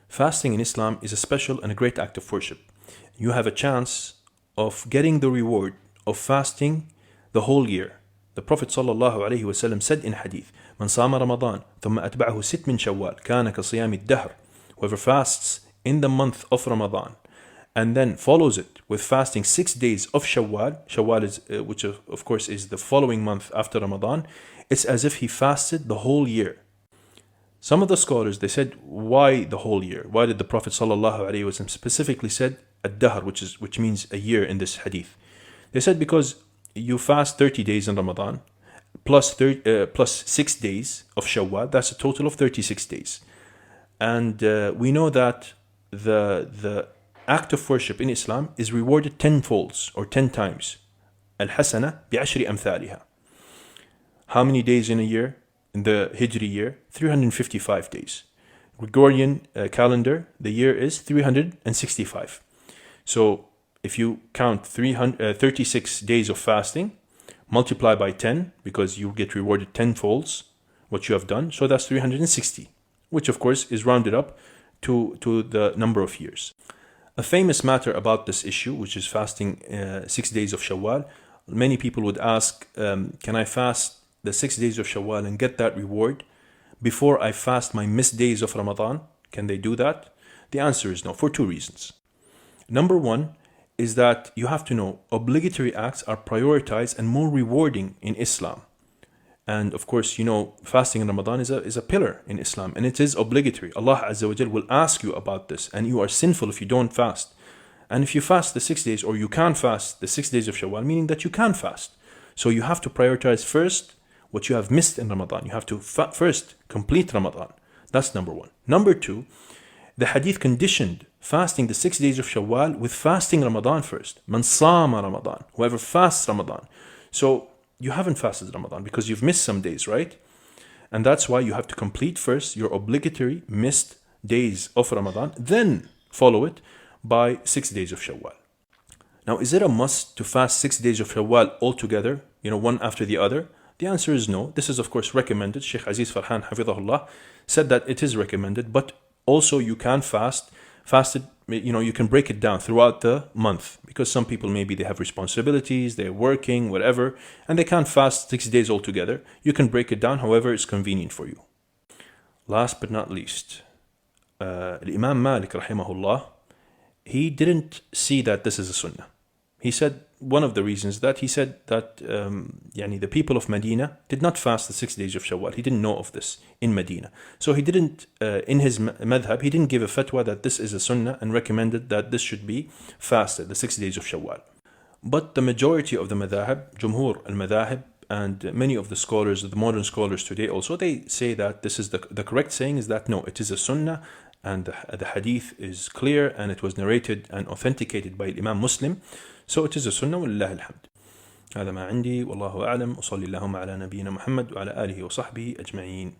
fasting in Islam is a special and a great act of worship. You have a chance of getting the reward of fasting the whole year. The Prophet ﷺ said in hadith, من صام رمضان ثم أتبعه ست من شوال كان كصيام الدهر. Whoever fasts in the month of Ramadan and then follows it with fasting 6 days of Shawwal, Shawwal is, which of course is the following month after Ramadan, it's as if he fasted the whole year. Some of the scholars, they said, why the whole year? Why did the Prophet ﷺ specifically said ad-dahr, which means a year in this hadith? They said because you fast 30 days in Ramadan plus 6 days of Shawwal, that's a total of 36 days. And we know that the act of worship in Islam is rewarded 10 folds or 10 times. Al-Hasana bi'ashri amthaliha. How many days in a year? In the Hijri year, 355 days. Gregorian calendar, the year is 365. So if you count 36 days of fasting, multiply by 10, because you get rewarded 10 folds what you have done, so that's 360, which of course is rounded up to the number of years. A famous matter about this issue, which is fasting 6 days of Shawwal, many people would ask, can I fast the 6 days of Shawwal and get that reward before I fast my missed days of Ramadan? Can they do that? The answer is no, for 2 reasons. Number 1 is that you have to know obligatory acts are prioritized and more rewarding in Islam. And of course, you know, fasting in Ramadan is a pillar in Islam, and it is obligatory. Allah Azza wa Jal will ask you about this, and you are sinful if you don't fast. And if you fast the 6 days, or you can fast the 6 days of Shawwal, meaning that you can fast. So you have to prioritize first what you have missed in Ramadan. You have to first complete Ramadan. That's number 1. Number 2, the hadith conditioned fasting the 6 days of Shawwal with fasting Ramadan first. Man sama Ramadan. Whoever fasts Ramadan. So you haven't fasted Ramadan because you've missed some days, right? And that's why you have to complete first your obligatory missed days of Ramadan, then follow it by 6 days of Shawwal. Now, is it a must to fast 6 days of Shawwal altogether, one after the other? The answer is no. This is of course recommended. Sheikh Aziz Farhan Hafidhahullah said that it is recommended, but also you can fast it, you can break it down throughout the month, because some people maybe they have responsibilities, they're working, whatever, and they can't fast 6 days altogether. You can break it down however is convenient for you. Last but not least, Imam Malik rahimahullah, he didn't see that this is a sunnah. He said one of the reasons that he said that the people of Medina did not fast the 6 days of Shawwal. He didn't know of this in Medina. So he didn't, in his madhab, he didn't give a fatwa that this is a sunnah and recommended that this should be fasted, the 6 days of Shawwal. But the majority of the madhab, Jumhur al-Madhahib, and many of the scholars, the modern scholars today also, they say that this is the correct saying is that no, it is a sunnah, and the hadith is clear, and it was narrated and authenticated by Imam Muslim. So it is a sunnah, وَلِلَّهِ الْحَمْدِ. هذا ما عندي والله أعلم، وصلي اللهم على نبينا محمد وعلى آله وصحبه أجمعين.